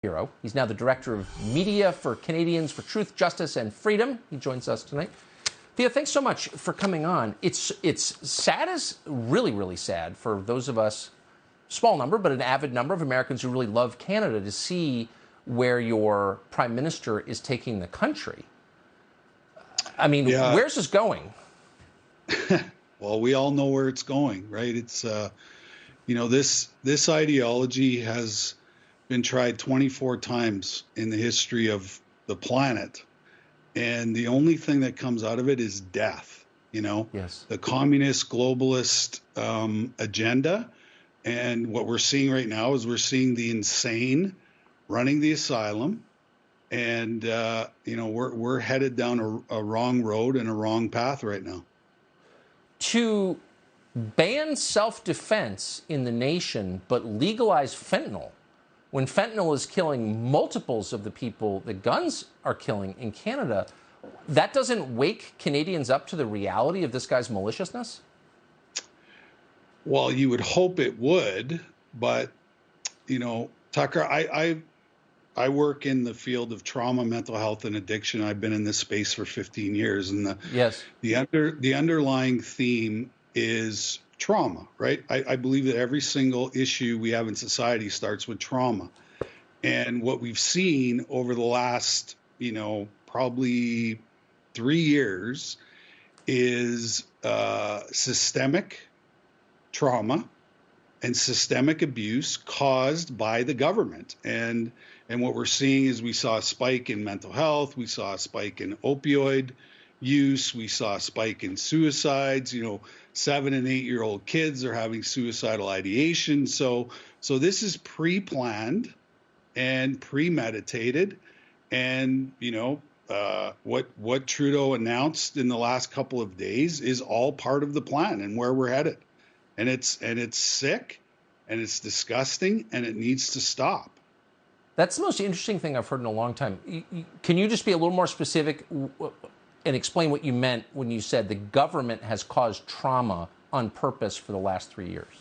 hero. He's now the director of media for Canadians for Truth, Justice, and Freedom. He joins us tonight. Theo, thanks so much for coming on. It's sad, as really, really sad for those of us, small number, but an avid number of Americans who really love Canada, to see where your prime minister is taking the country. I mean, where's this going? Well, we all know where it's going, right? It's, this ideology has been tried 24 times in the history of the planet. And the only thing that comes out of it is death, Yes. The communist globalist agenda. And what we're seeing right now is we're seeing the insane running the asylum. And, we're headed down a wrong road and a wrong path right now. To ban self-defense in the nation, but legalize fentanyl, when fentanyl is killing multiples of the people that guns are killing in Canada, that doesn't wake Canadians up to the reality of this guy's maliciousness? Well, you would hope it would, but, Tucker, I work in the field of trauma, mental health, and addiction. I've been in this space for 15 years, and the underlying theme is trauma, right? I believe that every single issue we have in society starts with trauma. And what we've seen over the last, probably 3 years is systemic trauma and systemic abuse caused by the government. And what we're seeing is we saw a spike in mental health, we saw a spike in opioid use, we saw a spike in suicides. 7 and 8 year old kids are having suicidal ideation. So this is pre-planned and premeditated. And what Trudeau announced in the last couple of days is all part of the plan and where we're headed. And it's sick, and it's disgusting, and it needs to stop. That's the most interesting thing I've heard in a long time. Can you just be a little more specific and explain what you meant when you said the government has caused trauma on purpose for the last 3 years?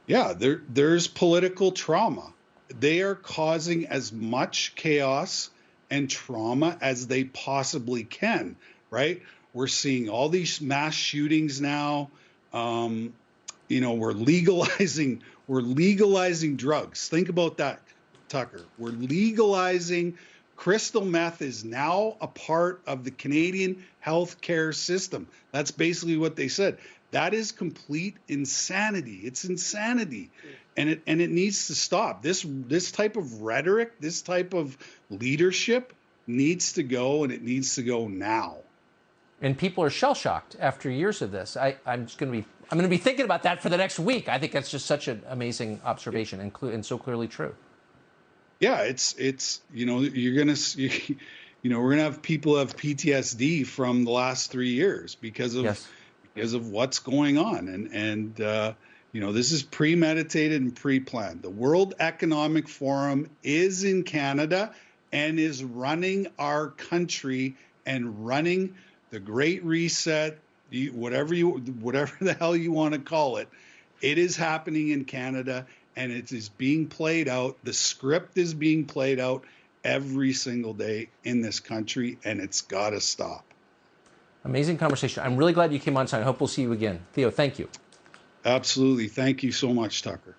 Yeah, there's political trauma. They are causing as much chaos and trauma as they possibly can, right? We're seeing all these mass shootings now. We're legalizing drugs. Think about that, Tucker. We're legalizing crystal meth is now a part of the Canadian healthcare system. That's basically what they said. That is complete insanity. It's insanity. And it needs to stop. This type of rhetoric, this type of leadership needs to go, and it needs to go now. And people are shell-shocked after years of this. I'm going to be thinking about that for the next week. I think that's just such an amazing observation and so clearly true. Yeah, we're gonna have people have PTSD from the last 3 years because of what's going on, and this is premeditated and pre-planned. The World Economic Forum is in Canada and is running our country and running the Great Reset, whatever the hell you want to call it. It is happening in Canada. And it is being played out. The script is being played out every single day in this country, and it's got to stop. Amazing conversation. I'm really glad you came on tonight. I hope we'll see you again. Theo, thank you. Absolutely. Thank you so much, Tucker.